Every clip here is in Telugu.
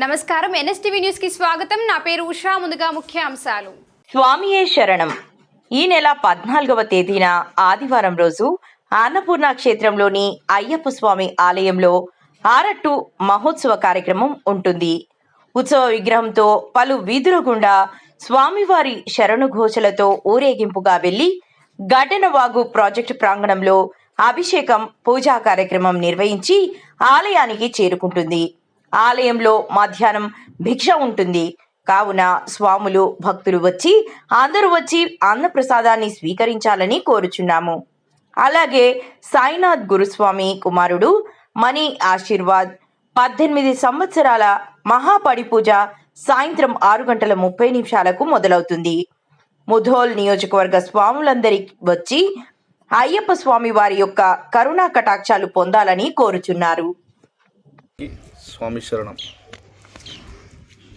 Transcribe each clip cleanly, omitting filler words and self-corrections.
నమస్కారం ఎన్ఎస్టీవీ న్యూస్ కి స్వాగతం. నా పేరు ఉషా. ముందుగా ముఖ్యాంశాలు. స్వామియే శరణం. ఈ నెల 14వ తేదీన ఆదివారం రోజు అన్నపూర్ణ క్షేత్రంలోని అయ్యప్ప స్వామి ఆలయంలో ఆరట్టు మహోత్సవ కార్యక్రమం ఉంటుంది. ఉత్సవ విగ్రహంతో పలు వీధుల గుండా స్వామివారి శరణు ఘోషలతో ఊరేగింపుగా వెళ్లి గడ్డనవాగు ప్రాజెక్టు ప్రాంగణంలో అభిషేకం పూజా కార్యక్రమం నిర్వహించి ఆలయానికి చేరుకుంటుంది. ఆలయంలో మధ్యాహ్నం భిక్ష ఉంటుంది. కావున స్వాములు భక్తులు అందరూ వచ్చి అన్నప్రసాదాన్ని స్వీకరించాలని కోరుచున్నాము. అలాగే సాయినాథ్ గురుస్వామి కుమారుడు మణి ఆశీర్వాద్ 18 సంవత్సరాల మహాపడి పూజ సాయంత్రం 6:30 మొదలవుతుంది. ముధోల్ నియోజకవర్గ స్వాములందరి వచ్చి అయ్యప్ప స్వామి వారి యొక్క కరుణా కటాక్షాలు పొందాలని కోరుచున్నారు. స్వామి శరణం.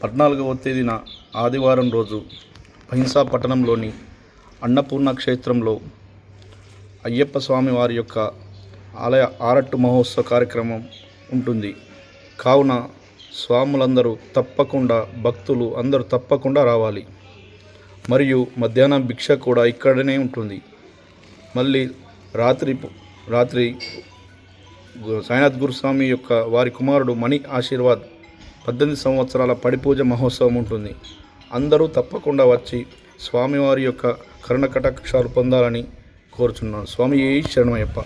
14వ తేదీన ఆదివారం రోజు అహింసా పట్టణంలోని అన్నపూర్ణ క్షేత్రంలో అయ్యప్ప స్వామి వారి యొక్క ఆలయ ఆరట్టు మహోత్సవ కార్యక్రమం ఉంటుంది. కావున స్వాములందరూ తప్పకుండా, భక్తులు అందరూ తప్పకుండా రావాలి. మరియు మధ్యాహ్నం భిక్ష కూడా ఇక్కడనే ఉంటుంది. మళ్ళీ రాత్రి సాయినాథ్ గురుస్వామి యొక్క వారి కుమారుడు మణి ఆశీర్వాద్ 18 సంవత్సరాల పడిపూజ మహోత్సవం ఉంటుంది. అందరూ తప్పకుండా వచ్చి స్వామివారి యొక్క కరుణ కటాక్షాలు పొందాలని కోరుచున్నాను. స్వామి శరణమయ్యప్ప.